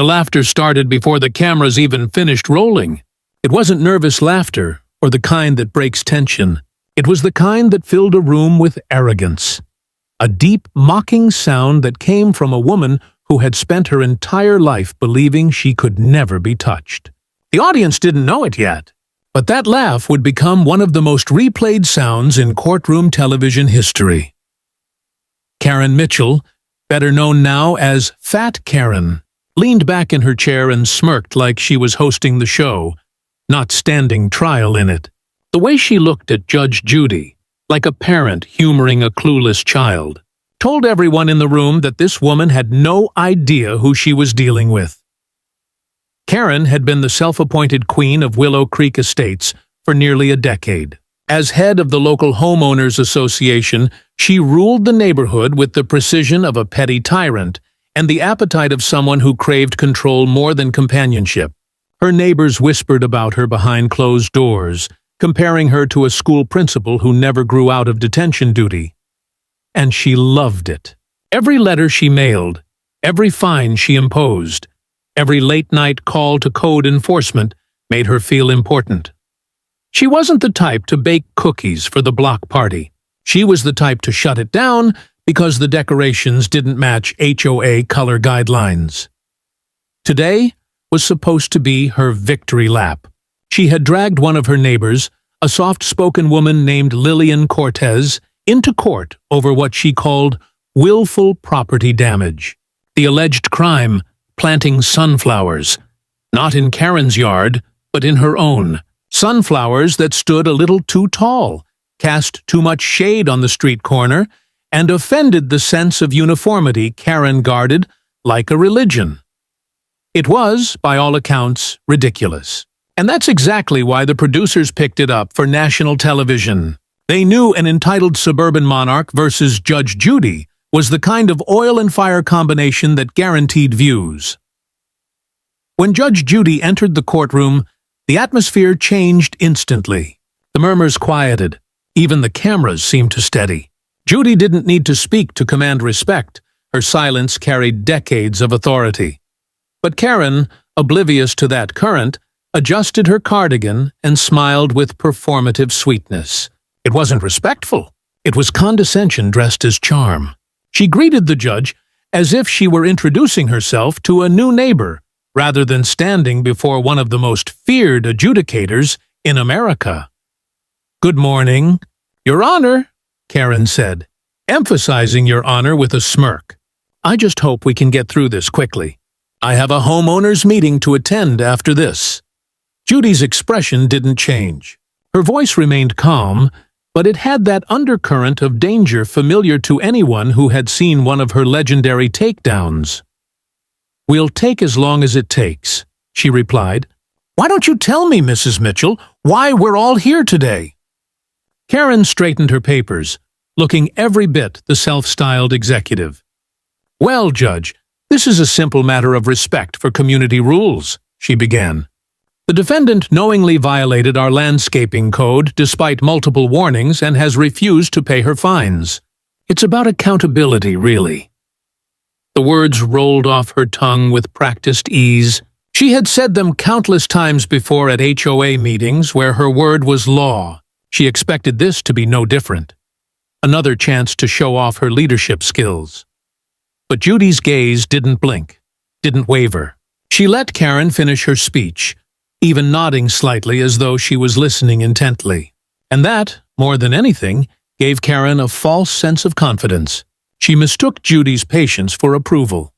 The laughter started before the cameras even finished rolling. It wasn't nervous laughter, or the kind that breaks tension. It was the kind that filled a room with arrogance. A deep, mocking sound that came from a woman who had spent her entire life believing she could never be touched. The audience didn't know it yet, but that laugh would become one of the most replayed sounds in courtroom television history. Karen Mitchell, better known now as Fat Karen, leaned back in her chair and smirked like she was hosting the show, not standing trial in it. The way she looked at Judge Judy, like a parent humoring a clueless child, told everyone in the room that this woman had no idea who she was dealing with. Karen had been the self-appointed queen of Willow Creek Estates for nearly a decade. As head of the local homeowners association, she ruled the neighborhood with the precision of a petty tyrant and the appetite of someone who craved control more than companionship. Her neighbors whispered about her behind closed doors, comparing her to a school principal who never grew out of detention duty. And she loved it. Every letter she mailed, every fine she imposed, every late-night call to code enforcement made her feel important. She wasn't the type to bake cookies for the block party. She was the type to shut it down because the decorations didn't match HOA color guidelines. Today was supposed to be her victory lap. She had dragged one of her neighbors, a soft-spoken woman named Lillian Cortez, into court over what she called willful property damage. The alleged crime, planting sunflowers, not in Karen's yard, but in her own. Sunflowers that stood a little too tall, cast too much shade on the street corner, and offended the sense of uniformity Karen guarded like a religion. It was, by all accounts, ridiculous. And that's exactly why the producers picked it up for national television. They knew an entitled suburban monarch versus Judge Judy was the kind of oil and fire combination that guaranteed views. When Judge Judy entered the courtroom, the atmosphere changed instantly. The murmurs quieted. Even the cameras seemed to steady. Judy didn't need to speak to command respect. Her silence carried decades of authority. But Karen, oblivious to that current, adjusted her cardigan and smiled with performative sweetness. It wasn't respectful. It was condescension dressed as charm. She greeted the judge as if she were introducing herself to a new neighbor, rather than standing before one of the most feared adjudicators in America. "Good morning, Your Honor," Karen said, emphasizing Your Honor with a smirk. "I just hope we can get through this quickly. I have a homeowners meeting to attend after this." Judy's expression didn't change. Her voice remained calm, but it had that undercurrent of danger familiar to anyone who had seen one of her legendary takedowns. "We'll take as long as it takes," she replied. "Why don't you tell me, Mrs. Mitchell, why we're all here today?" Karen straightened her papers, looking every bit the self-styled executive. "Well, Judge, this is a simple matter of respect for community rules," she began. "The defendant knowingly violated our landscaping code despite multiple warnings and has refused to pay her fines. It's about accountability, really." The words rolled off her tongue with practiced ease. She had said them countless times before at HOA meetings where her word was law. She expected this to be no different. Another chance to show off her leadership skills. But Judy's gaze didn't blink, didn't waver. She let Karen finish her speech, even nodding slightly as though she was listening intently. And that, more than anything, gave Karen a false sense of confidence. She mistook Judy's patience for approval.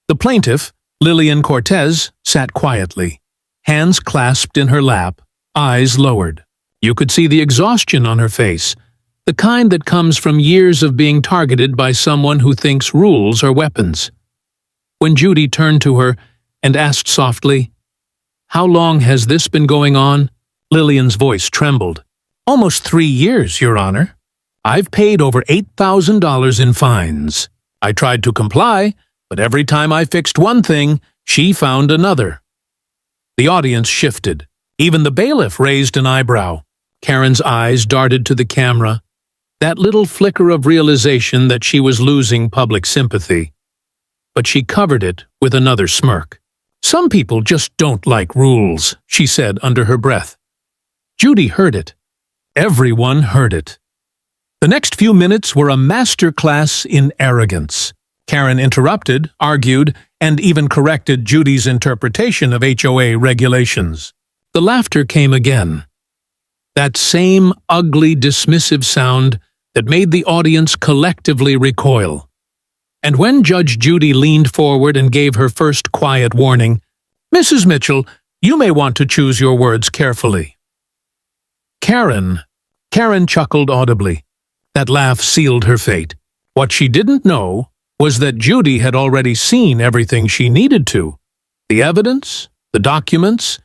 The plaintiff, Lillian Cortez, sat quietly, hands clasped in her lap, eyes lowered. You could see the exhaustion on her face, the kind that comes from years of being targeted by someone who thinks rules are weapons. When Judy turned to her and asked softly, "How long has this been going on?" Lillian's voice trembled. "Almost 3 years, Your Honor. I've paid over $8,000 in fines. I tried to comply, but every time I fixed one thing, she found another." The audience shifted. Even the bailiff raised an eyebrow. Karen's eyes darted to the camera, that little flicker of realization that she was losing public sympathy. but she covered it with another smirk. "Some people just don't like rules," she said under her breath. Judy heard it. Everyone heard it. The next few minutes were a master class in arrogance. Karen interrupted, argued, and even corrected Judy's interpretation of HOA regulations. The laughter came again. That same ugly, dismissive sound that made the audience collectively recoil. And when Judge Judy leaned forward and gave her first quiet warning, "Mrs. Mitchell, you may want to choose your words carefully." Karen chuckled audibly. That laugh sealed her fate. What she didn't know was that Judy had already seen everything she needed to. The evidence, the documents,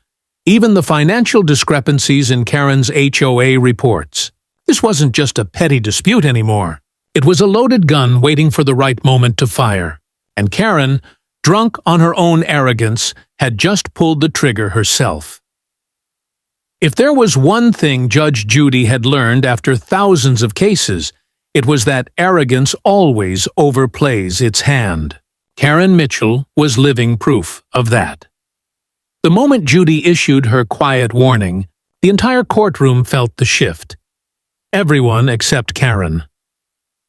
even the financial discrepancies in Karen's HOA reports. This wasn't just a petty dispute anymore. It was a loaded gun waiting for the right moment to fire. And Karen, drunk on her own arrogance, had just pulled the trigger herself. If there was one thing Judge Judy had learned after thousands of cases, it was that arrogance always overplays its hand. Karen Mitchell was living proof of that. The moment Judy issued her quiet warning, the entire courtroom felt the shift. Everyone except Karen.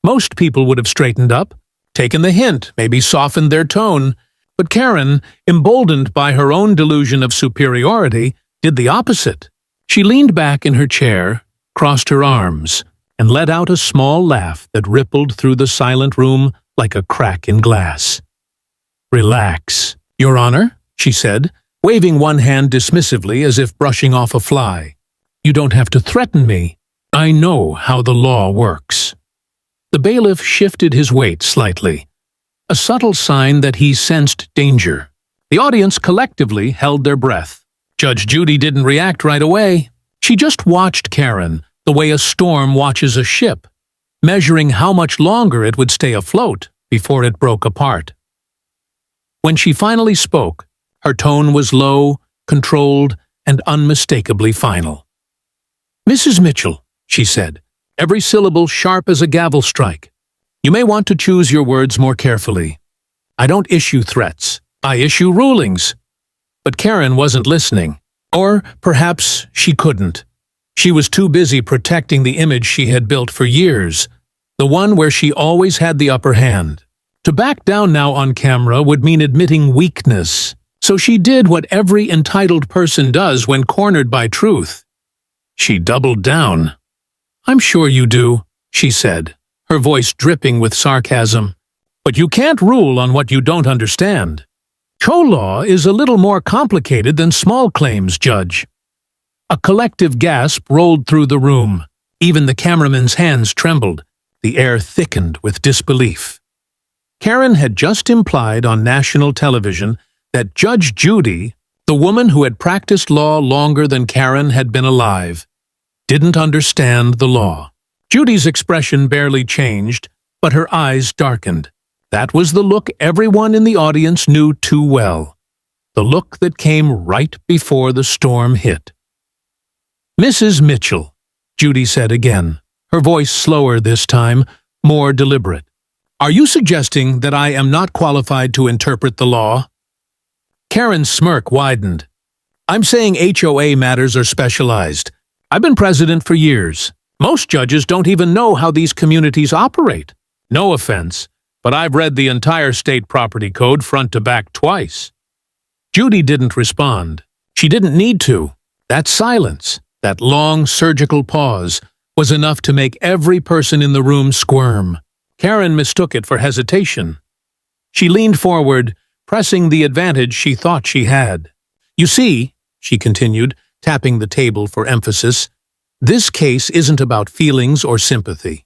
Most people would have straightened up, taken the hint, maybe softened their tone, but Karen, emboldened by her own delusion of superiority, did the opposite. She leaned back in her chair, crossed her arms, and let out a small laugh that rippled through the silent room like a crack in glass. "Relax, Your Honor," she said, waving one hand dismissively as if brushing off a fly. "You don't have to threaten me. I know how the law works." The bailiff shifted his weight slightly, a subtle sign that he sensed danger. The audience collectively held their breath. Judge Judy didn't react right away. She just watched Karen the way a storm watches a ship, measuring how much longer it would stay afloat before it broke apart. When she finally spoke, her tone was low, controlled, and unmistakably final. "Mrs. Mitchell," she said, every syllable sharp as a gavel strike, "you may want to choose your words more carefully. I don't issue threats. I issue rulings." But Karen wasn't listening. Or perhaps she couldn't. She was too busy protecting the image she had built for years, the one where she always had the upper hand. To back down now on camera would mean admitting weakness, so she did what every entitled person does when cornered by truth. She doubled down. "I'm sure you do," she said, her voice dripping with sarcasm. "But you can't rule on what you don't understand. Co law is a little more complicated than small claims, Judge." A collective gasp rolled through the room. Even the cameraman's hands trembled. The air thickened with disbelief. Karen had just implied on national television that Judge Judy, the woman who had practiced law longer than Karen had been alive, didn't understand the law. Judy's expression barely changed, but her eyes darkened. That was the look everyone in the audience knew too well. The look that came right before the storm hit. "Mrs. Mitchell," Judy said again, her voice slower this time, more deliberate. "Are you suggesting that I am not qualified to interpret the law?" Karen's smirk widened. "I'm saying HOA matters are specialized. I've been president for years. Most judges don't even know how these communities operate. No offense, but I've read the entire state property code front to back twice." Judy didn't respond. She didn't need to. That silence, that long surgical pause, was enough to make every person in the room squirm. Karen mistook it for hesitation. She leaned forward, pressing the advantage she thought she had. "You see," she continued, tapping the table for emphasis, "this case isn't about feelings or sympathy.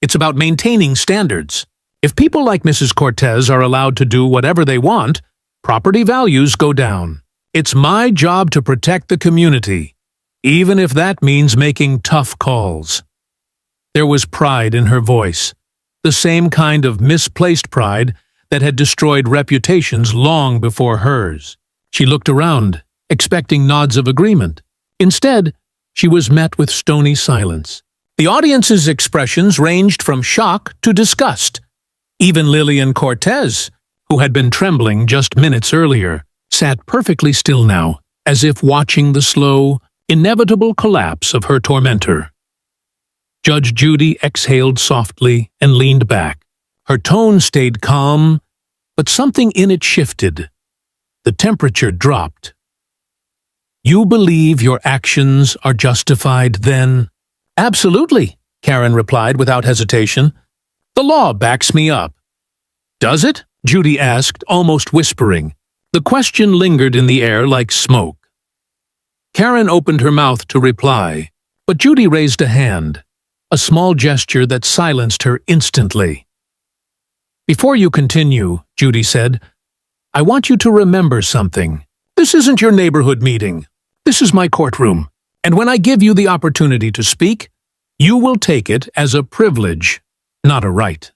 It's about maintaining standards. If people like Mrs. Cortez are allowed to do whatever they want, property values go down. It's my job to protect the community, even if that means making tough calls." There was pride in her voice, the same kind of misplaced pride that had destroyed reputations long before hers. She looked around, expecting nods of agreement. Instead, she was met with stony silence. The audience's expressions ranged from shock to disgust. Even Lillian Cortez, who had been trembling just minutes earlier, sat perfectly still now, as if watching the slow, inevitable collapse of her tormentor. Judge Judy exhaled softly and leaned back. Her tone stayed calm, but something in it shifted. The temperature dropped. "You believe your actions are justified, then?" "Absolutely," Karen replied without hesitation. "The law backs me up." "Does it?" Judy asked, almost whispering. The question lingered in the air like smoke. Karen opened her mouth to reply, but Judy raised a hand, a small gesture that silenced her instantly. "Before you continue," Judy said, "I want you to remember something. This isn't your neighborhood meeting. This is my courtroom, and when I give you the opportunity to speak, you will take it as a privilege, not a right."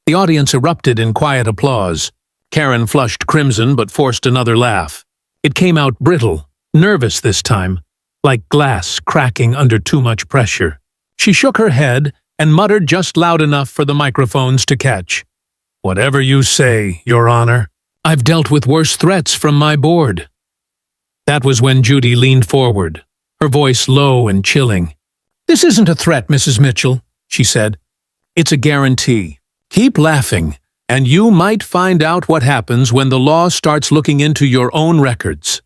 The audience erupted in quiet applause. Karen flushed crimson but forced another laugh. It came out brittle, nervous this time, like glass cracking under too much pressure. She shook her head and muttered just loud enough for the microphones to catch. "Whatever you say, Your Honor. I've dealt with worse threats from my board." That was when Judy leaned forward, her voice low and chilling. "This isn't a threat, Mrs. Mitchell," she said. "It's a guarantee. Keep laughing, and you might find out what happens when the law starts looking into your own records."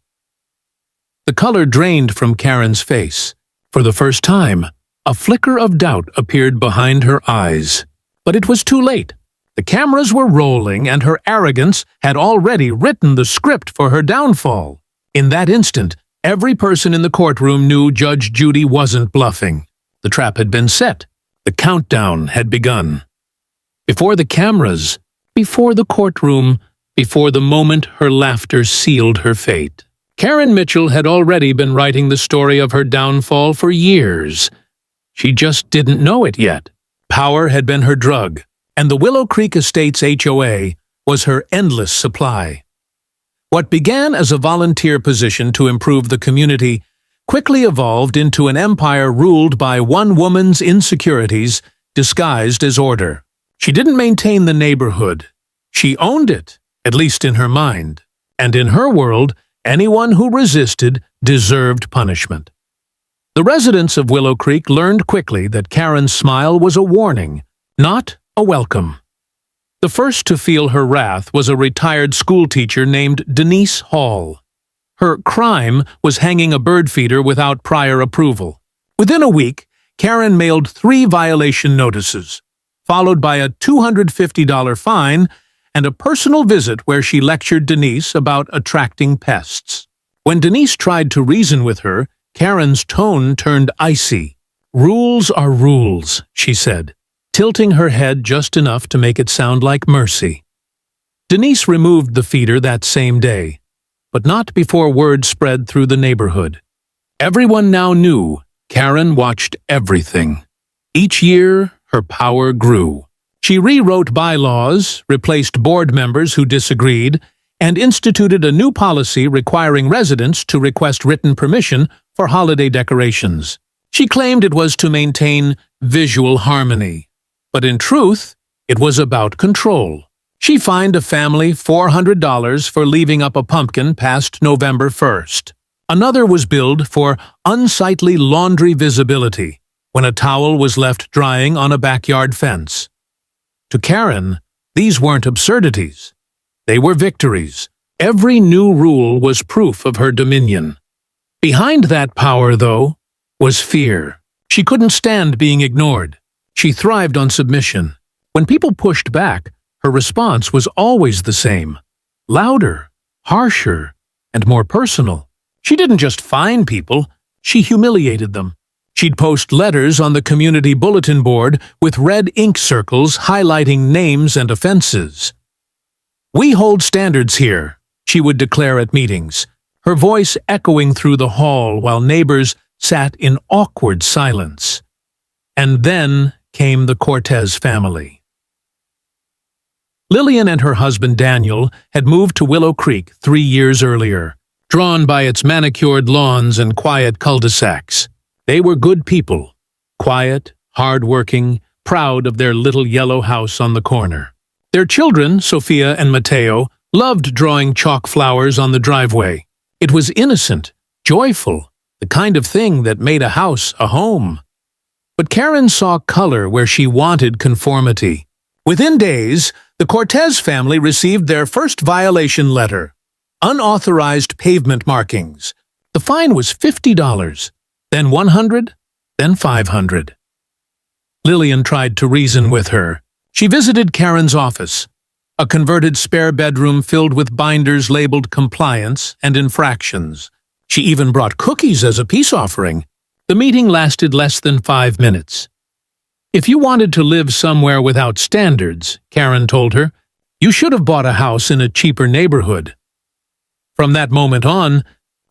The color drained from Karen's face. For the first time, a flicker of doubt appeared behind her eyes. But it was too late. The cameras were rolling, and her arrogance had already written the script for her downfall. In that instant, every person in the courtroom knew Judge Judy wasn't bluffing. The trap had been set. The countdown had begun. Before the cameras, before the courtroom, before the moment her laughter sealed her fate. Karen Mitchell had already been writing the story of her downfall for years. She just didn't know it yet. Power had been her drug, and the Willow Creek Estates HOA was her endless supply. What began as a volunteer position to improve the community quickly evolved into an empire ruled by one woman's insecurities disguised as order. She didn't maintain the neighborhood. She owned it, at least in her mind. And in her world, anyone who resisted deserved punishment. The residents of Willow Creek learned quickly that Karen's smile was a warning, not a welcome. The first to feel her wrath was a retired schoolteacher named Denise Hall. Her crime was hanging a bird feeder without prior approval. Within a week, Karen mailed 3 violation notices, followed by a $250 fine and a personal visit where she lectured Denise about attracting pests. When Denise tried to reason with her, Karen's tone turned icy. "Rules are rules," she said, tilting her head just enough to make it sound like mercy. Denise removed the feeder that same day, but not before word spread through the neighborhood. Everyone now knew Karen watched everything. Each year, her power grew. She rewrote bylaws, replaced board members who disagreed, and instituted a new policy requiring residents to request written permission for holiday decorations. She claimed it was to maintain visual harmony, but in truth, it was about control. She fined a family $400 for leaving up a pumpkin past November 1st. Another was billed for unsightly laundry visibility when a towel was left drying on a backyard fence. To Karen, these weren't absurdities. They were victories. Every new rule was proof of her dominion. Behind that power, though, was fear. She couldn't stand being ignored. She thrived on submission. When people pushed back, her response was always the same: louder, harsher, and more personal. She didn't just fine people, she humiliated them. She'd post letters on the community bulletin board with red ink circles highlighting names and offenses. "We hold standards here," she would declare at meetings, her voice echoing through the hall while neighbors sat in awkward silence. And then came the Cortez family. Lillian and her husband Daniel had moved to Willow Creek 3 years earlier, drawn by its manicured lawns and quiet cul-de-sacs. They were good people, quiet, hard-working, proud of their little yellow house on the corner. Their children, Sophia and Matteo, loved drawing chalk flowers on the driveway. It was innocent, joyful, the kind of thing that made a house a home. But Karen saw color where she wanted conformity. Within days, the Cortez family received their first violation letter. Unauthorized pavement markings. The fine was $50, then $100, then $500. Lillian tried to reason with her. She visited Karen's office, a converted spare bedroom filled with binders labeled compliance and infractions. She even brought cookies as a peace offering. The meeting lasted less than 5 minutes. If you wanted to live somewhere without standards, Karen told her, you should have bought a house in a cheaper neighborhood. From that moment on,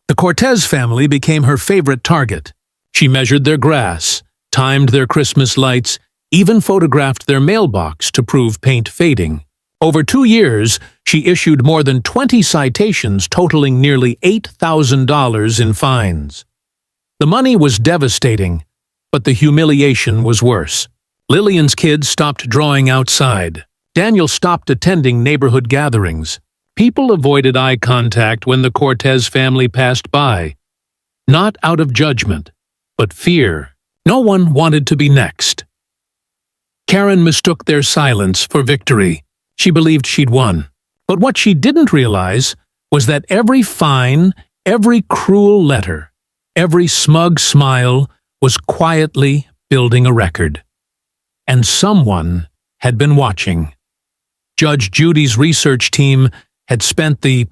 the Cortez family became her favorite target. She measured their grass, timed their Christmas lights, even photographed their mailbox to prove paint fading. Over 2 years, she issued more than 20 citations totaling nearly $8,000 in fines. The money was devastating, but the humiliation was worse. Lillian's kids stopped drawing outside. Daniel stopped attending neighborhood gatherings. People avoided eye contact when the Cortez family passed by. Not out of judgment, but fear. No one wanted to be next. Karen mistook their silence for victory. She believed she'd won. But what she didn't realize was that every fine, every cruel letter, every smug smile was quietly building a record. And someone had been watching. Judge Judy's research team had spent the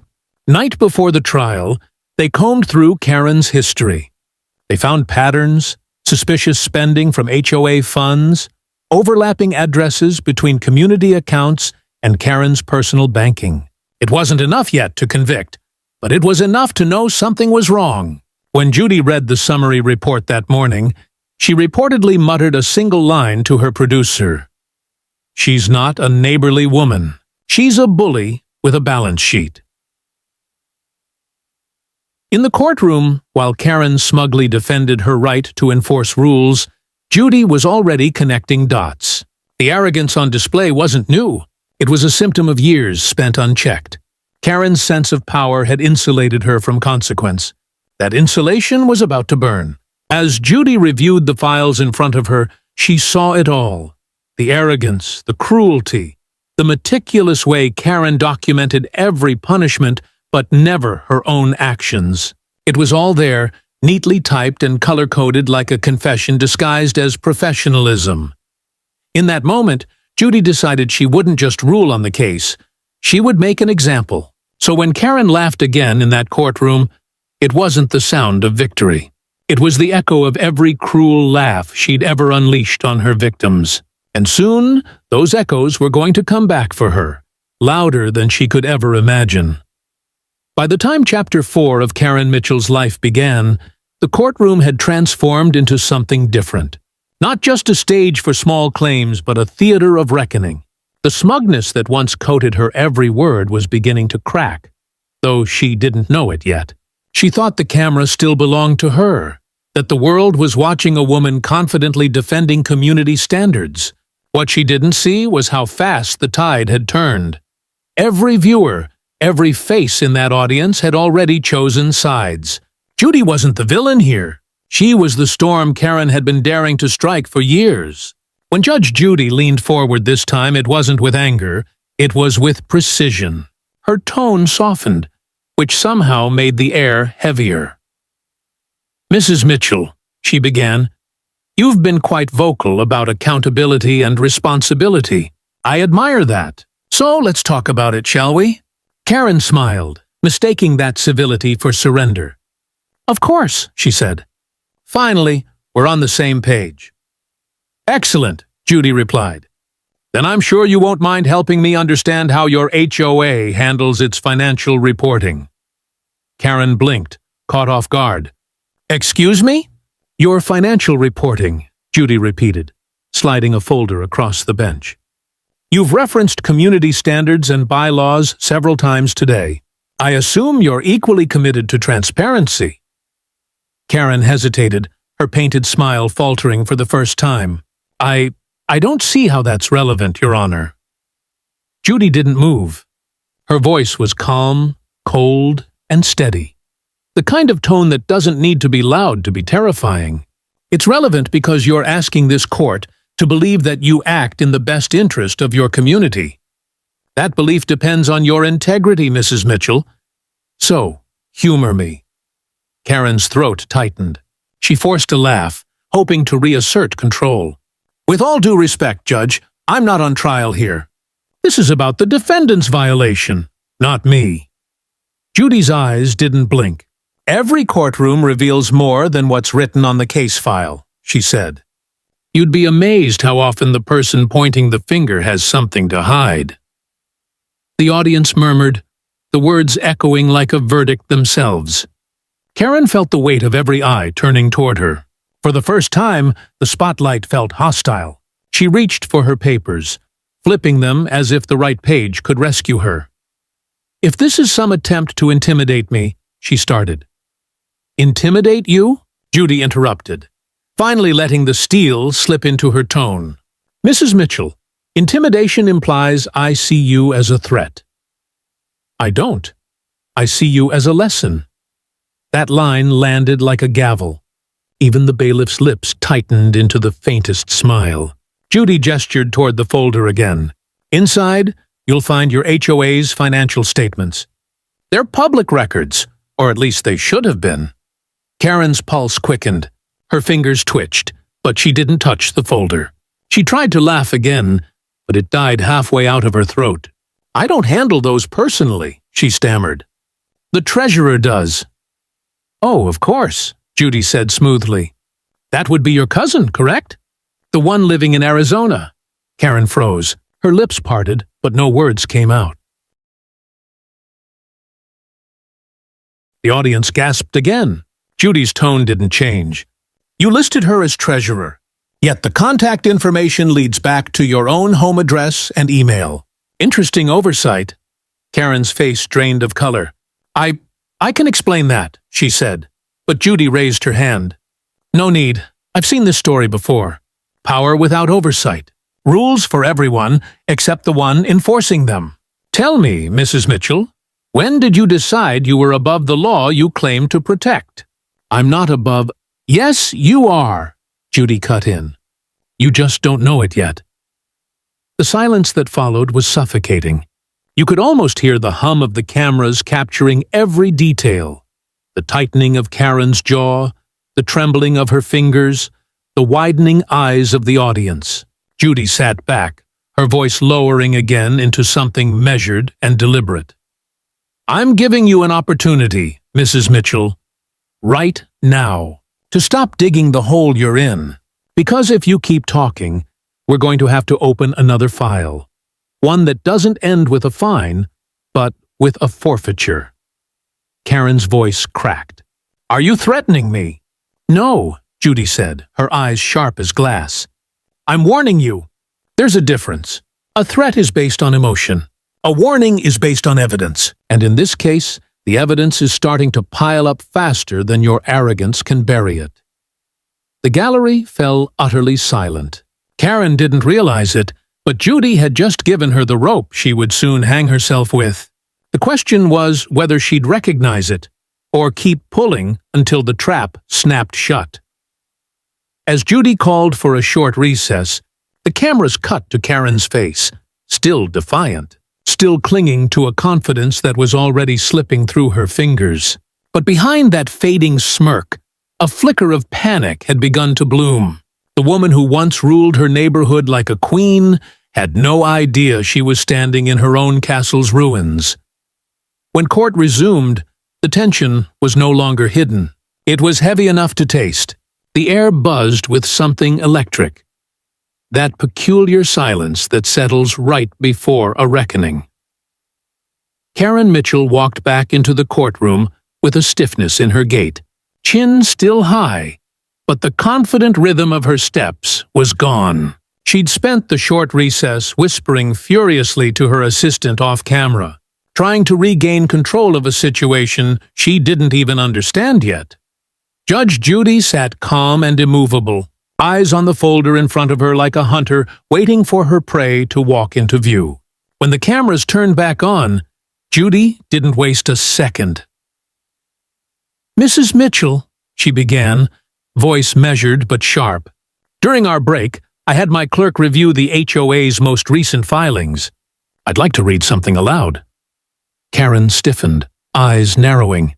night before the trial. They combed through Karen's history. They found patterns, suspicious spending from HOA funds, overlapping addresses between community accounts and Karen's personal banking. It wasn't enough yet to convict, but it was enough to know something was wrong. When Judy read the summary report that morning, she reportedly muttered a single line to her producer. She's not a neighborly woman. She's a bully with a balance sheet. In the courtroom, while Karen smugly defended her right to enforce rules, Judy was already connecting dots. The arrogance on display wasn't new. It was a symptom of years spent unchecked. Karen's sense of power had insulated her from consequence. That insulation was about to burn. As Judy reviewed the files in front of her, she saw it all. The arrogance, the cruelty, the meticulous way Karen documented every punishment, but never her own actions. It was all there, neatly typed and color-coded like a confession disguised as professionalism. In that moment, Judy decided she wouldn't just rule on the case. She would make an example. So when Karen laughed again in that courtroom, it wasn't the sound of victory. It was the echo of every cruel laugh she'd ever unleashed on her victims. And soon, those echoes were going to come back for her, louder than she could ever imagine. By the time Chapter 4 of Karen Mitchell's life began, the courtroom had transformed into something different. Not just a stage for small claims, but a theater of reckoning. The smugness that once coated her every word was beginning to crack, though she didn't know it yet. She thought the camera still belonged to her, that the world was watching a woman confidently defending community standards. What she didn't see was how fast the tide had turned. Every viewer, every face in that audience had already chosen sides. Judy wasn't the villain here. She was the storm Karen had been daring to strike for years. When Judge Judy leaned forward this time, it wasn't with anger, it was with precision. Her tone softened, which somehow made the air heavier. "Mrs. Mitchell," she began, "you've been quite vocal about accountability and responsibility. I admire that. So let's talk about it, shall we?" Karen smiled, mistaking that civility for surrender. "Of course," she said. "Finally, we're on the same page." "Excellent," Judy replied. "Then I'm sure you won't mind helping me understand how your HOA handles its financial reporting." Karen blinked, caught off guard. "Excuse me?" "Your financial reporting," Judy repeated, sliding a folder across the bench. "You've referenced community standards and bylaws several times today. I assume you're equally committed to transparency." Karen hesitated, her painted smile faltering for the first time. I don't see how that's relevant, Your Honor. Judy didn't move. Her voice was calm, cold, and steady. The kind of tone that doesn't need to be loud to be terrifying. It's relevant because you're asking this court to believe that you act in the best interest of your community. That belief depends on your integrity, Mrs. Mitchell. So, humor me. Karen's throat tightened. She forced a laugh, hoping to reassert control. With all due respect, Judge, I'm not on trial here. This is about the defendant's violation, not me. Judy's eyes didn't blink. Every courtroom reveals more than what's written on the case file, she said. You'd be amazed how often the person pointing the finger has something to hide. The audience murmured, the words echoing like a verdict themselves. Karen felt the weight of every eye turning toward her. For the first time, the spotlight felt hostile. She reached for her papers, flipping them as if the right page could rescue her. If this is some attempt to intimidate me, she started. Intimidate you? Judy interrupted, finally letting the steel slip into her tone. Mrs. Mitchell, intimidation implies I see you as a threat. I don't. I see you as a lesson. That line landed like a gavel. Even the bailiff's lips tightened into the faintest smile. Judy gestured toward the folder again. Inside, you'll find your HOA's financial statements. They're public records, or at least they should have been. Karen's pulse quickened. Her fingers twitched, but she didn't touch the folder. She tried to laugh again, but it died halfway out of her throat. I don't handle those personally, she stammered. The treasurer does. Oh, of course, Judy said smoothly. That would be your cousin, correct? The one living in Arizona. Karen froze. Her lips parted, but no words came out. The audience gasped again. Judy's tone didn't change. You listed her as treasurer, yet the contact information leads back to your own home address and email. Interesting oversight. Karen's face drained of color. I can explain that, she said, but Judy raised her hand. No need. I've seen this story before. Power without oversight. Rules for everyone except the one enforcing them. Tell me, Mrs. Mitchell, when did you decide you were above the law you claim to protect? I'm not above. Yes, you are, Judy cut in. You just don't know it yet. The silence that followed was suffocating. You could almost hear the hum of the cameras capturing every detail. The tightening of Karen's jaw, the trembling of her fingers, the widening eyes of the audience. Judy sat back, her voice lowering again into something measured and deliberate. I'm giving you an opportunity, Mrs. Mitchell, right now, to stop digging the hole you're in. Because if you keep talking, we're going to have to open another file. One that doesn't end with a fine, but with a forfeiture. Karen's voice cracked. Are you threatening me? No, Judy said, her eyes sharp as glass. I'm warning you. There's a difference. A threat is based on emotion. A warning is based on evidence. And in this case, the evidence is starting to pile up faster than your arrogance can bury it. The gallery fell utterly silent. Karen didn't realize it, but Judy had just given her the rope she would soon hang herself with. The question was whether she'd recognize it, or keep pulling until the trap snapped shut. As Judy called for a short recess, the cameras cut to Karen's face, still defiant, still clinging to a confidence that was already slipping through her fingers. But behind that fading smirk, a flicker of panic had begun to bloom. The woman who once ruled her neighborhood like a queen had no idea she was standing in her own castle's ruins. When court resumed, the tension was no longer hidden. It was heavy enough to taste. The air buzzed with something electric. That peculiar silence that settles right before a reckoning. Karen Mitchell walked back into the courtroom with a stiffness in her gait, chin still high, but the confident rhythm of her steps was gone. She'd spent the short recess whispering furiously to her assistant off-camera, trying to regain control of a situation she didn't even understand yet. Judge Judy sat calm and immovable, eyes on the folder in front of her like a hunter waiting for her prey to walk into view. When the cameras turned back on, Judy didn't waste a second. "Mrs. Mitchell," she began, voice measured but sharp. "During our break, I had my clerk review the HOA's most recent filings. I'd like to read something aloud." Karen stiffened, eyes narrowing.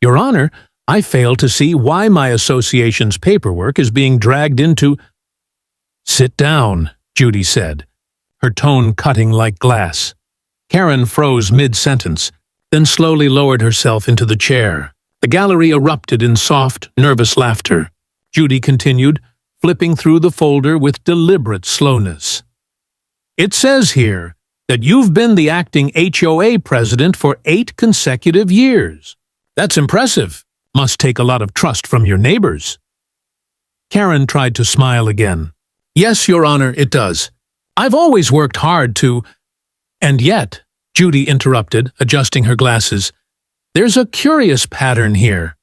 "Your Honor, I fail to see why my association's paperwork is being dragged into—" "Sit down," Judy said, her tone cutting like glass. Karen froze mid-sentence, then slowly lowered herself into the chair. The gallery erupted in soft, nervous laughter. Judy continued, flipping through the folder with deliberate slowness. "It says here that you've been the acting HOA president for 8 consecutive years. That's impressive. Must take a lot of trust from your neighbors." Karen tried to smile again. "Yes, Your Honor, it does. I've always worked hard to—" "And yet," Judy interrupted, adjusting her glasses, "there's a curious pattern here."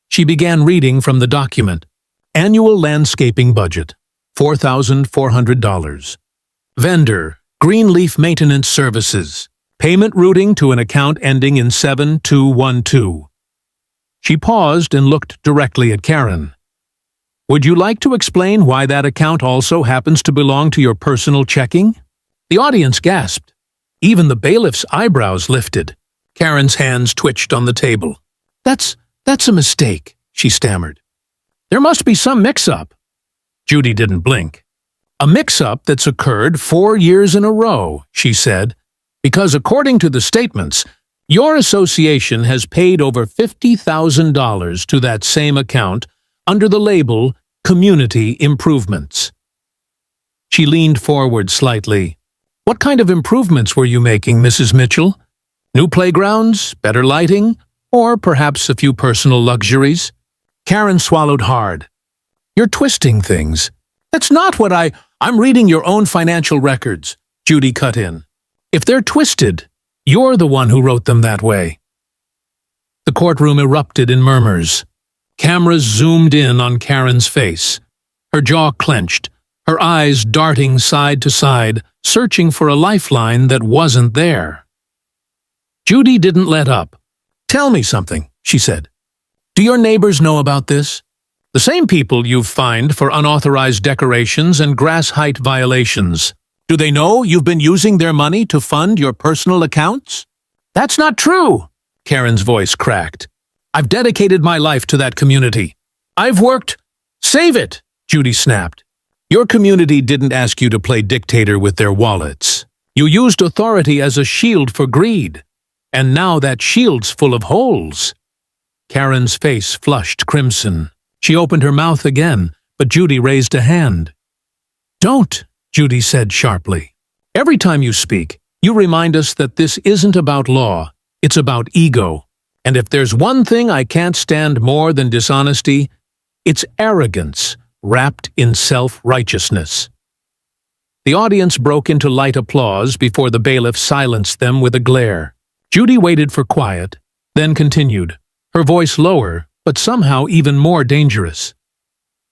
She began reading from the document. Annual landscaping budget, $4,400. Vendor, Greenleaf Maintenance Services. Payment routing to an account ending in 7212. She paused and looked directly at Karen. "Would you like to explain why that account also happens to belong to your personal checking?" The audience gasped. Even the bailiff's eyebrows lifted. Karen's hands twitched on the table. That's a mistake," she stammered. "There must be some mix-up." Judy didn't blink. "A mix-up that's occurred 4 years in a row," she said, "because according to the statements, your association has paid over $50,000 to that same account under the label Community Improvements." She leaned forward slightly. "What kind of improvements were you making, Mrs. Mitchell? New playgrounds, better lighting, or perhaps a few personal luxuries?" Karen swallowed hard. "You're twisting things. That's not what I'm reading your own financial records," Judy cut in. "If they're twisted, you're the one who wrote them that way." The courtroom erupted in murmurs. Cameras zoomed in on Karen's face. Her jaw clenched, her eyes darting side to side, searching for a lifeline that wasn't there. Judy didn't let up. "Tell me something," she said. "Do your neighbors know about this? The same people you've fined for unauthorized decorations and grass height violations. Do they know you've been using their money to fund your personal accounts?" "That's not true," Karen's voice cracked. "I've dedicated my life to that community. I've worked—" "Save it," Judy snapped. "Your community didn't ask you to play dictator with their wallets. You used authority as a shield for greed. And now that shield's full of holes." Karen's face flushed crimson. She opened her mouth again, but Judy raised a hand. "Don't," Judy said sharply. "Every time you speak, you remind us that this isn't about law, it's about ego. And if there's one thing I can't stand more than dishonesty, it's arrogance wrapped in self-righteousness." The audience broke into light applause before the bailiff silenced them with a glare. Judy waited for quiet, then continued, her voice lower, but somehow even more dangerous.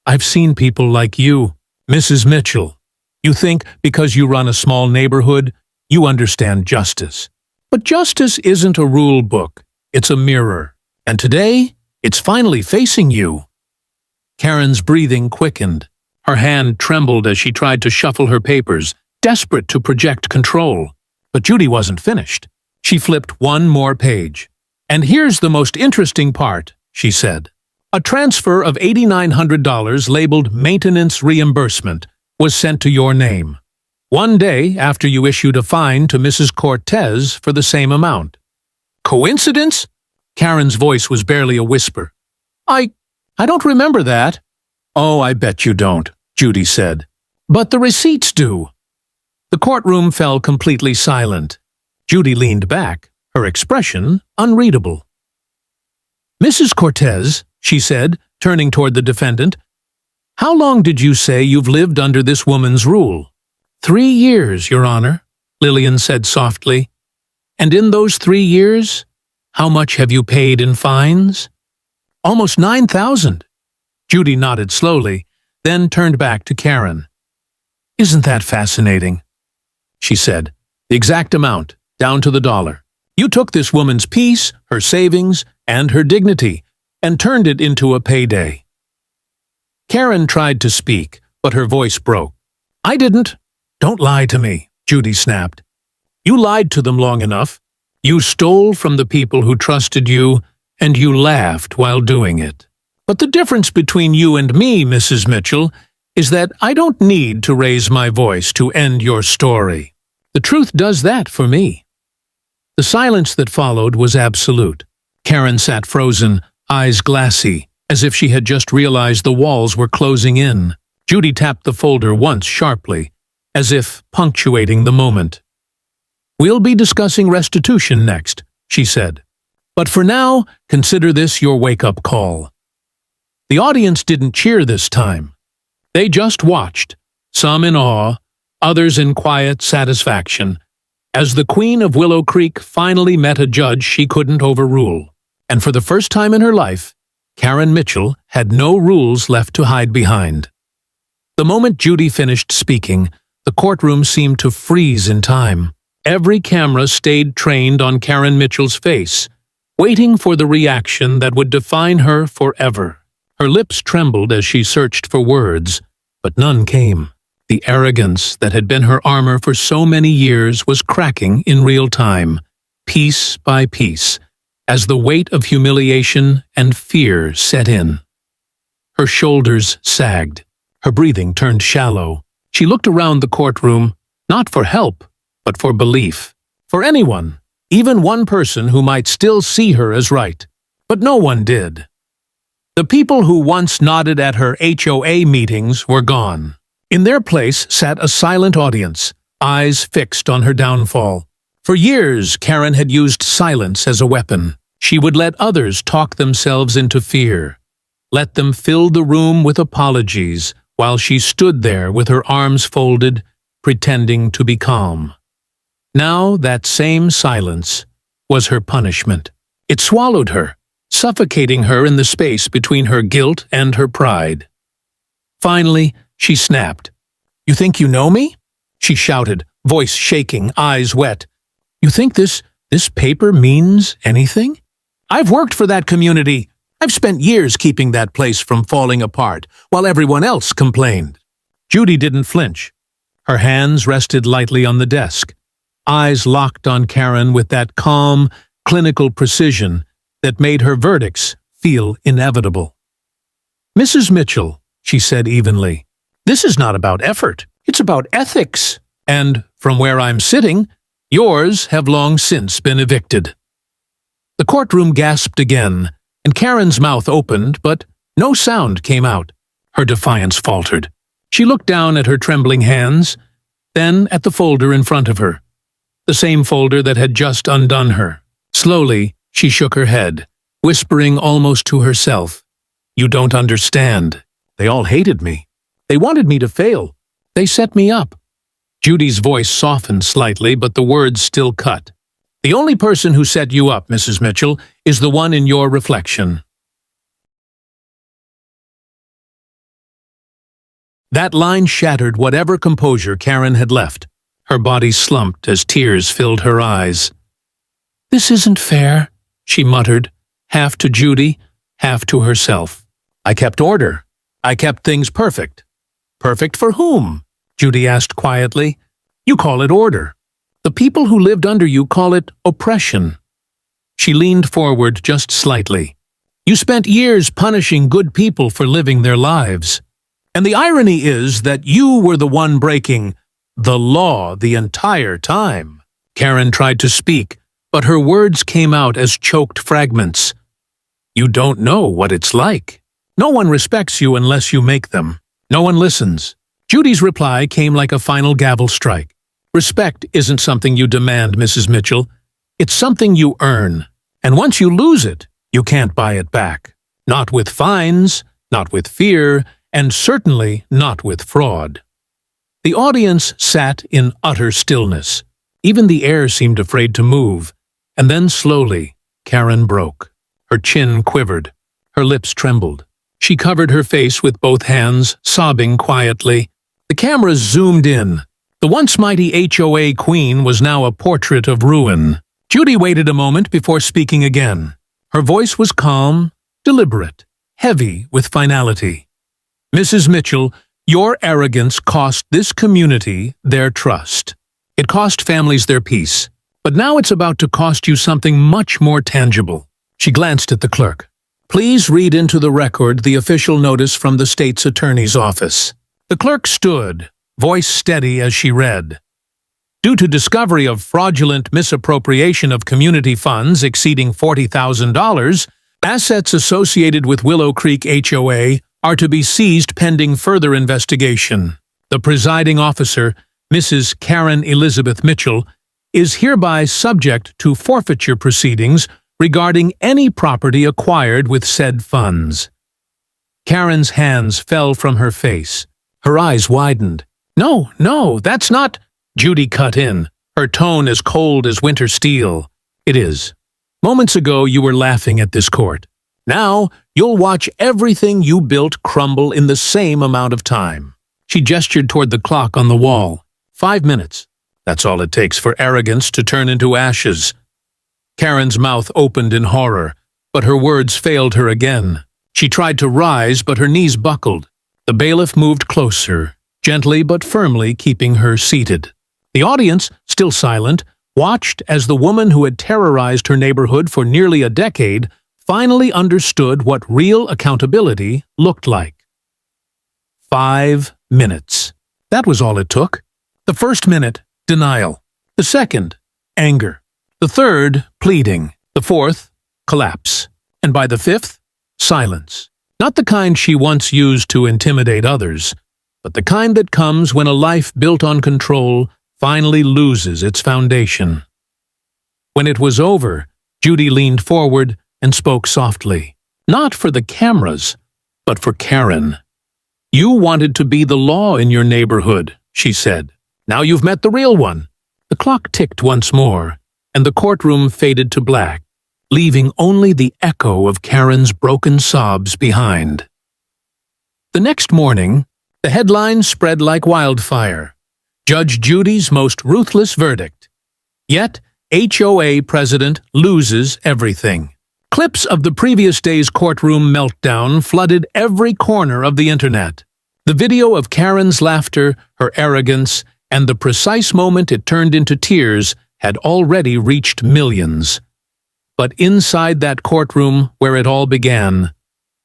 "I've seen people like you, Mrs. Mitchell. You think because you run a small neighborhood, you understand justice. But justice isn't a rule book, it's a mirror. And today, it's finally facing you." Karen's breathing quickened. Her hand trembled as she tried to shuffle her papers, desperate to project control. But Judy wasn't finished. She flipped one more page. "And here's the most interesting part," she said. "A transfer of $8,900 labeled Maintenance Reimbursement was sent to your name. One day after you issued a fine to Mrs. Cortez for the same amount. Coincidence?" Karen's voice was barely a whisper. I don't remember that." "Oh, I bet you don't," Judy said. "But the receipts do." The courtroom fell completely silent. Judy leaned back, her expression unreadable. "Mrs. Cortez," she said, turning toward the defendant, "how long did you say you've lived under this woman's rule?" 3 years, Your Honor," Lillian said softly. "And in those 3 years, how much have you paid in fines?" "Almost $9,000. Judy nodded slowly, then turned back to Karen. "Isn't that fascinating?" she said. "The exact amount, down to the dollar. You took this woman's peace, her savings, and her dignity, and turned it into a payday." Karen tried to speak, but her voice broke. "I didn't." "Don't lie to me," Judy snapped. "You lied to them long enough. You stole from the people who trusted you, and you laughed while doing it. But the difference between you and me, Mrs. Mitchell, is that I don't need to raise my voice to end your story. The truth does that for me." The silence that followed was absolute. Karen sat frozen, eyes glassy, as if she had just realized the walls were closing in. Judy tapped the folder once sharply, as if punctuating the moment. "We'll be discussing restitution next," she said. "But for now, consider this your wake-up call." The audience didn't cheer this time. They just watched, some in awe, others in quiet satisfaction, as the Queen of Willow Creek finally met a judge she couldn't overrule. And for the first time in her life, Karen Mitchell had no rules left to hide behind. The moment Judy finished speaking, the courtroom seemed to freeze in time. Every camera stayed trained on Karen Mitchell's face, waiting for the reaction that would define her forever. Her lips trembled as she searched for words, but none came. The arrogance that had been her armor for so many years was cracking in real time, piece by piece, as the weight of humiliation and fear set in. Her shoulders sagged. Her breathing turned shallow. She looked around the courtroom, not for help, but for belief. For anyone, even one person who might still see her as right. But no one did. The people who once nodded at her HOA meetings were gone. In their place sat a silent audience, eyes fixed on her downfall. For years, Karen had used silence as a weapon. She would let others talk themselves into fear, let them fill the room with apologies while she stood there with her arms folded, pretending to be calm. Now that same silence was her punishment. It swallowed her, suffocating her in the space between her guilt and her pride. Finally, she snapped. "You think you know me?" she shouted, voice shaking, eyes wet. "You think this paper means anything? I've worked for that community. I've spent years keeping that place from falling apart, while everyone else complained." Judy didn't flinch. Her hands rested lightly on the desk, eyes locked on Karen with that calm, clinical precision that made her verdicts feel inevitable. "Mrs. Mitchell," she said evenly, "this is not about effort. It's about ethics. And, from where I'm sitting, yours have long since been evicted." The courtroom gasped again, and Karen's mouth opened, but no sound came out. Her defiance faltered. She looked down at her trembling hands, then at the folder in front of her, the same folder that had just undone her. Slowly, she shook her head, whispering almost to herself, "You don't understand. They all hated me. They wanted me to fail. They set me up." Judy's voice softened slightly, but the words still cut. "The only person who set you up, Mrs. Mitchell, is the one in your reflection." That line shattered whatever composure Karen had left. Her body slumped as tears filled her eyes. "This isn't fair," she muttered, half to Judy, half to herself. "I kept order. I kept things perfect." "Perfect for whom?" Judy asked quietly. "You call it order. The people who lived under you call it oppression." She leaned forward just slightly. "You spent years punishing good people for living their lives. And the irony is that you were the one breaking the law the entire time." Karen tried to speak, but her words came out as choked fragments. "You don't know what it's like. No one respects you unless you make them. No one listens." Judy's reply came like a final gavel strike. "Respect isn't something you demand, Mrs. Mitchell. It's something you earn. And once you lose it, you can't buy it back. Not with fines, not with fear, and certainly not with fraud." The audience sat in utter stillness. Even the air seemed afraid to move. And then slowly, Karen broke. Her chin quivered. Her lips trembled. She covered her face with both hands, sobbing quietly. The cameras zoomed in. The once mighty HOA queen was now a portrait of ruin. Judy waited a moment before speaking again. Her voice was calm, deliberate, heavy with finality. Mrs. Mitchell, your arrogance cost this community their trust. It cost families their peace. But now it's about to cost you something much more tangible. She glanced at the clerk. Please read into the record the official notice from the state's attorney's office. The clerk stood, voice steady as she read. Due to discovery of fraudulent misappropriation of community funds exceeding $40,000, assets associated with Willow Creek HOA are to be seized pending further investigation. The presiding officer, Mrs. Karen Elizabeth Mitchell, is hereby subject to forfeiture proceedings regarding any property acquired with said funds. Karen's hands fell from her face. Her eyes widened. No, that's not— Judy cut in, her tone as cold as winter steel. It is. Moments ago you were laughing at this court. Now you'll watch everything you built crumble in the same amount of time. She gestured toward the clock on the wall. 5 minutes. That's all it takes for arrogance to turn into ashes. Karen's mouth opened in horror, but her words failed her again. She tried to rise, but her knees buckled. The bailiff moved closer, gently but firmly keeping her seated. The audience, still silent, watched as the woman who had terrorized her neighborhood for nearly a decade finally understood what real accountability looked like. 5 minutes. That was all it took. The first minute, denial. The second, anger. The third, pleading. The fourth, collapse. And by the fifth, silence. Not the kind she once used to intimidate others, but the kind that comes when a life built on control finally loses its foundation. When it was over, Judy leaned forward and spoke softly. Not for the cameras, but for Karen. You wanted to be the law in your neighborhood, she said. Now you've met the real one. The clock ticked once more, and the courtroom faded to black, leaving only the echo of Karen's broken sobs behind. The next morning, the headlines spread like wildfire. Judge Judy's most ruthless verdict. Yet, HOA president loses everything. Clips of the previous day's courtroom meltdown flooded every corner of the internet. The video of Karen's laughter, her arrogance, and the precise moment it turned into tears had already reached millions. But inside that courtroom where it all began,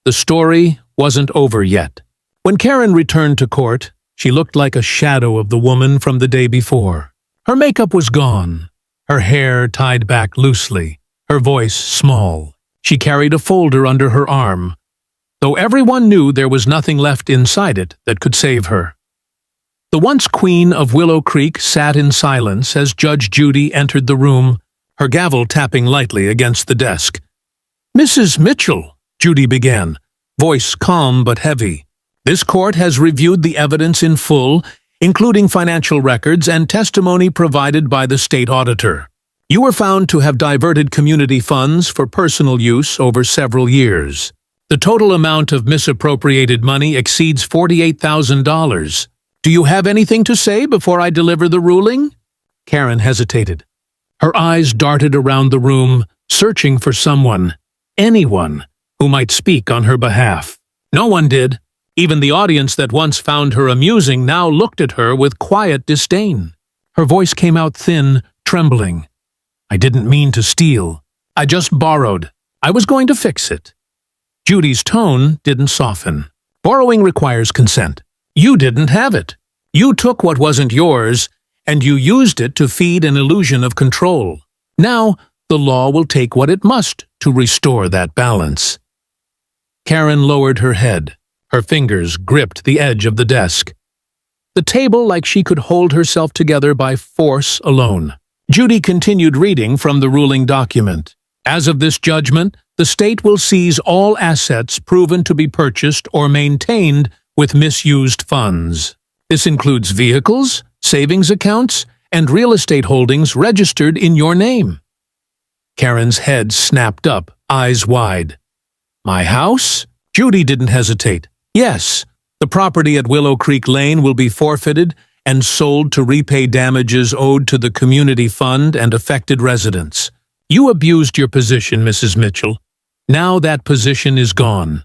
the story wasn't over yet. When Karen returned to court, she looked like a shadow of the woman from the day before. Her makeup was gone, her hair tied back loosely, her voice small. She carried a folder under her arm, though everyone knew there was nothing left inside it that could save her. The once queen of Willow Creek sat in silence as Judge Judy entered the room, her gavel tapping lightly against the desk. "Mrs. Mitchell," Judy began, voice calm but heavy. "This court has reviewed the evidence in full, including financial records and testimony provided by the state auditor. You were found to have diverted community funds for personal use over several years. The total amount of misappropriated money exceeds $48,000. Do you have anything to say before I deliver the ruling?" Karen hesitated. Her eyes darted around the room, searching for someone, anyone, who might speak on her behalf. No one did. Even the audience that once found her amusing now looked at her with quiet disdain. Her voice came out thin, trembling. "I didn't mean to steal. I just borrowed. I was going to fix it." Judy's tone didn't soften. "Borrowing requires consent. You didn't have it. You took what wasn't yours, and you used it to feed an illusion of control. Now, the law will take what it must to restore that balance." Karen lowered her head. Her fingers gripped the edge of the desk. The table like she could hold herself together by force alone. Judy continued reading from the ruling document. "As of this judgment, the state will seize all assets proven to be purchased or maintained with misused funds. This includes vehicles, savings accounts, and real estate holdings registered in your name." Karen's head snapped up, eyes wide. "My house? Judy didn't hesitate. Yes, the property at Willow Creek Lane will be forfeited and sold to repay damages owed to the community fund and affected residents. You abused your position, Mrs. Mitchell. Now that position is gone.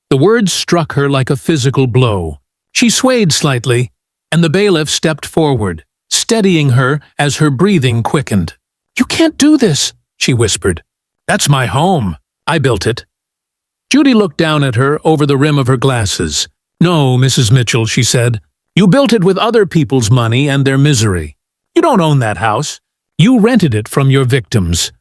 The words struck her like a physical blow. She swayed slightly, and the bailiff stepped forward, steadying her as her breathing quickened. "You can't do this," she whispered. "That's my home. I built it." Judy looked down at her over the rim of her glasses. "No, Mrs. Mitchell," she said. "You built it with other people's money and their misery. You don't own that house. You rented it from your victims."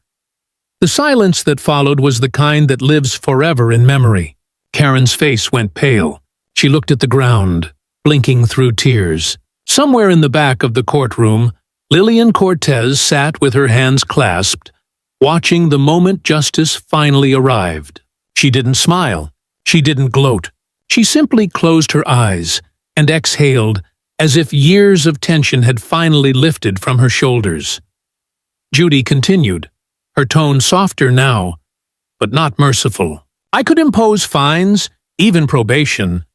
The silence that followed was the kind that lives forever in memory. Karen's face went pale. She looked at the ground, blinking through tears. Somewhere in the back of the courtroom, Lillian Cortez sat with her hands clasped, watching the moment justice finally arrived. She didn't smile. She didn't gloat. She simply closed her eyes and exhaled as if years of tension had finally lifted from her shoulders. Judy continued, her tone softer now, but not merciful. "I could impose fines, even probation,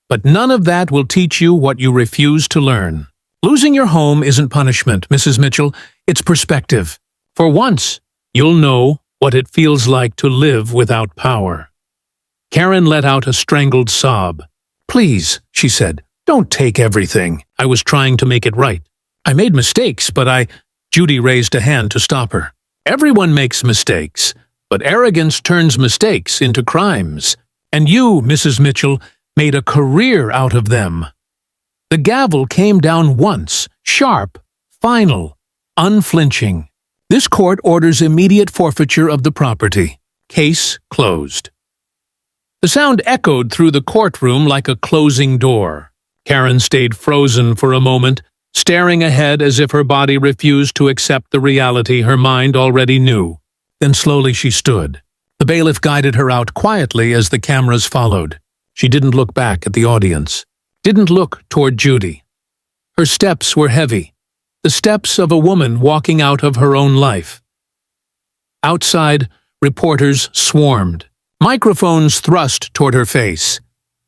but none of that will teach you what you refuse to learn. Losing your home isn't punishment, Mrs. Mitchell, it's perspective. For once, you'll know what it feels like to live without power." Karen let out a strangled sob. "Please," she said, "don't take everything. I was trying to make it right. I made mistakes, but Judy raised a hand to stop her. "Everyone makes mistakes, but arrogance turns mistakes into crimes. And you, Mrs. Mitchell, made a career out of them." The gavel came down once, sharp, final, unflinching. "This court orders immediate forfeiture of the property. Case closed." The sound echoed through the courtroom like a closing door. Karen stayed frozen for a moment, staring ahead as if her body refused to accept the reality her mind already knew. Then slowly she stood. The bailiff guided her out quietly as the cameras followed. She didn't look back at the audience, didn't look toward Judy. Her steps were heavy, the steps of a woman walking out of her own life. Outside, reporters swarmed, microphones thrust toward her face.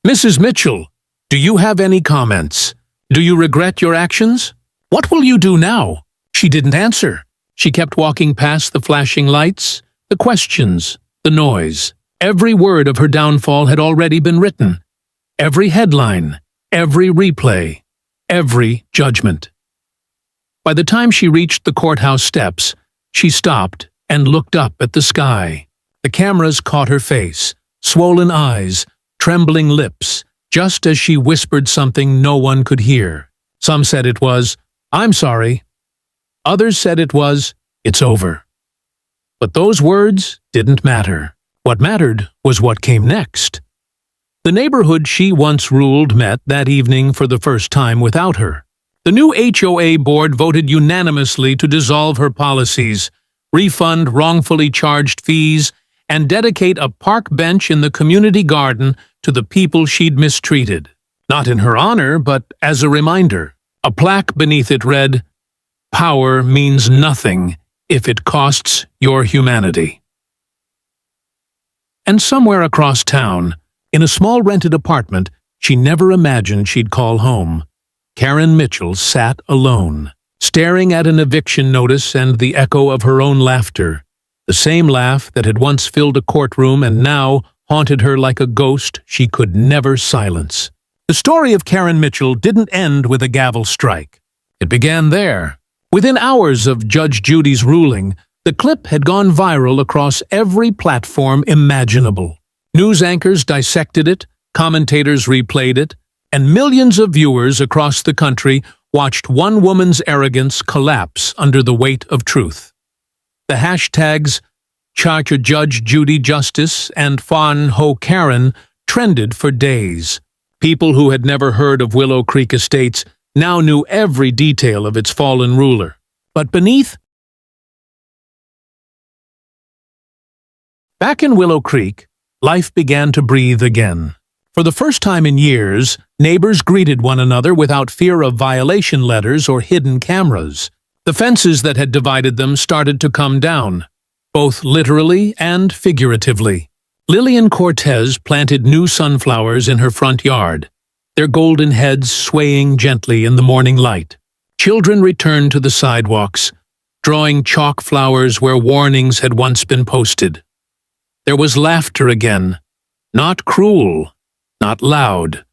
"Mrs. Mitchell, do you have any comments? Do you regret your actions? What will you do now?" She didn't answer. She kept walking past the flashing lights, the questions, the noise. Every word of her downfall had already been written. Every headline, every replay, every judgment. By the time she reached the courthouse steps, she stopped and looked up at the sky. The cameras caught her face, swollen eyes, trembling lips, just as she whispered something no one could hear. Some said it was, "I'm sorry." Others said it was, "It's over." But those words didn't matter. What mattered was what came next. The neighborhood she once ruled met that evening for the first time without her. The new HOA board voted unanimously to dissolve her policies, refund wrongfully charged fees, and dedicate a park bench in the community garden to the people she'd mistreated. Not in her honor, but as a reminder. A plaque beneath it read, "Power means nothing if it costs your humanity." And somewhere across town, in a small rented apartment she never imagined she'd call home, Karen Mitchell sat alone, staring at an eviction notice and the echo of her own laughter, the same laugh that had once filled a courtroom and now haunted her like a ghost she could never silence. The story of Karen Mitchell didn't end with a gavel strike. It began there. Within hours of Judge Judy's ruling, the clip had gone viral across every platform imaginable. News anchors dissected it, commentators replayed it, and millions of viewers across the country watched one woman's arrogance collapse under the weight of truth. The hashtags Judge Judy.s and Fan Ho Karen trended for days. People who had never heard of Willow Creek Estates now knew every detail of its fallen ruler. But beneath, back in Willow Creek, life began to breathe again. For the first time in years, neighbors greeted one another without fear of violation letters or hidden cameras. The fences that had divided them started to come down, both literally and figuratively. Lillian Cortez planted new sunflowers in her front yard, their golden heads swaying gently in the morning light. Children returned to the sidewalks, drawing chalk flowers where warnings had once been posted. There was laughter again, not cruel, not loud,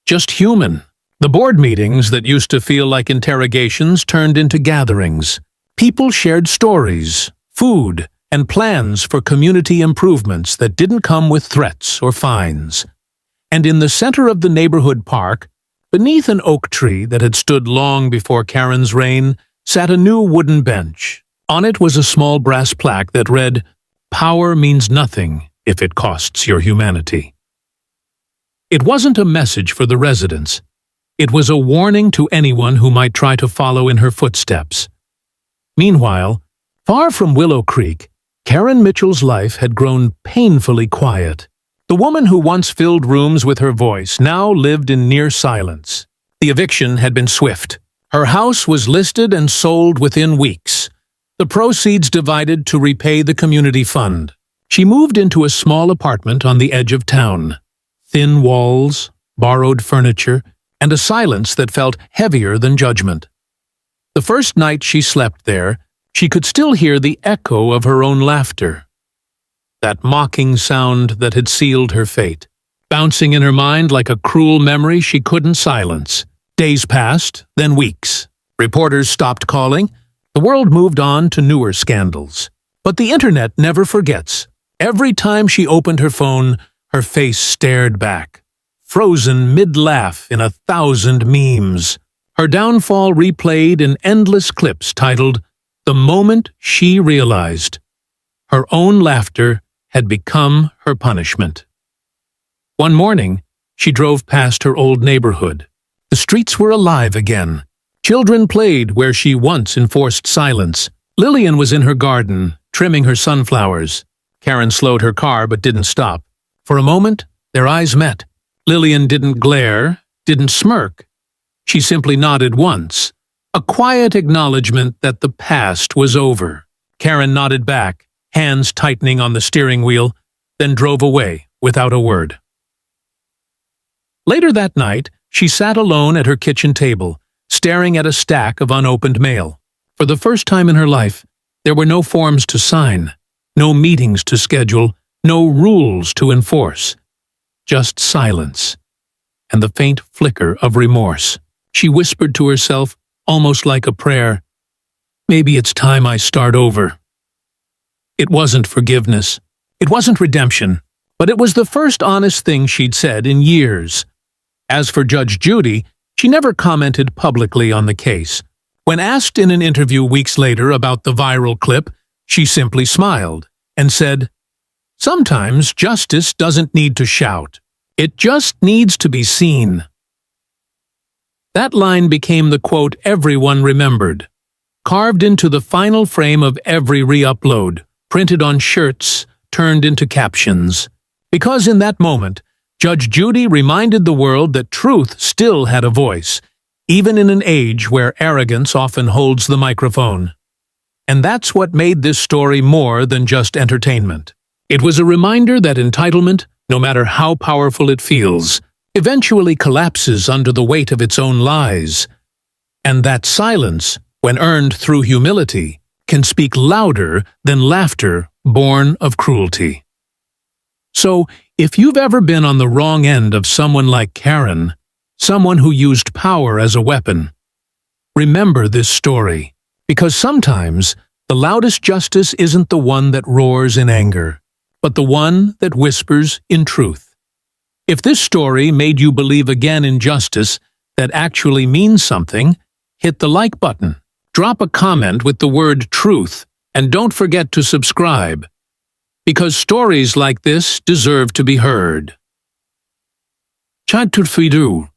just human. The board meetings that used to feel like interrogations turned into gatherings. People shared stories, food, and plans for community improvements that didn't come with threats or fines. And in the center of the neighborhood park, beneath an oak tree that had stood long before Karen's reign, sat a new wooden bench. On it was a small brass plaque that read, "Power means nothing if it costs your humanity." It wasn't a message for the residents. It was a warning to anyone who might try to follow in her footsteps. Meanwhile, far from Willow Creek, Karen Mitchell's life had grown painfully quiet. The woman who once filled rooms with her voice now lived in near silence. The eviction had been swift. Her house was listed and sold within weeks, the proceeds divided to repay the community fund. She moved into a small apartment on the edge of town. Thin walls, borrowed furniture, and a silence that felt heavier than judgment. The first night she slept there, she could still hear the echo of her own laughter. That mocking sound that had sealed her fate, bouncing in her mind like a cruel memory she couldn't silence. Days passed, then weeks. Reporters stopped calling. The world moved on to newer scandals. But the internet never forgets. Every time she opened her phone, her face stared back, frozen mid-laugh in 1,000 memes. Her downfall replayed in endless clips titled, "The Moment She Realized." Her own laughter had become her punishment. One morning, she drove past her old neighborhood. The streets were alive again. Children played where she once enforced silence. Lillian was in her garden, trimming her sunflowers. Karen slowed her car but didn't stop. For a moment, their eyes met. Lillian didn't glare, didn't smirk. She simply nodded once, a quiet acknowledgement that the past was over. Karen nodded back, hands tightening on the steering wheel, then drove away without a word. Later that night, she sat alone at her kitchen table, staring at a stack of unopened mail. For the first time in her life, there were no forms to sign, no meetings to schedule, no rules to enforce. Just silence, and the faint flicker of remorse. She whispered to herself, almost like a prayer, "Maybe it's time I start over." It wasn't forgiveness. It wasn't redemption. But it was the first honest thing she'd said in years. As for Judge Judy, she never commented publicly on the case. When asked in an interview weeks later about the viral clip, she simply smiled and said, "Sometimes justice doesn't need to shout. It just needs to be seen." That line became the quote everyone remembered, carved into the final frame of every re-upload, printed on shirts, turned into captions. Because in that moment, Judge Judy reminded the world that truth still had a voice, even in an age where arrogance often holds the microphone. And that's what made this story more than just entertainment. It was a reminder that entitlement, no matter how powerful it feels, eventually collapses under the weight of its own lies. And that silence, when earned through humility, can speak louder than laughter born of cruelty. So, if you've ever been on the wrong end of someone like Karen, someone who used power as a weapon, remember this story, because sometimes the loudest justice isn't the one that roars in anger, but the one that whispers in truth. If this story made you believe again in justice that actually means something, hit the like button, drop a comment with the word truth, and don't forget to subscribe, because stories like this deserve to be heard. Chad Tutfidu.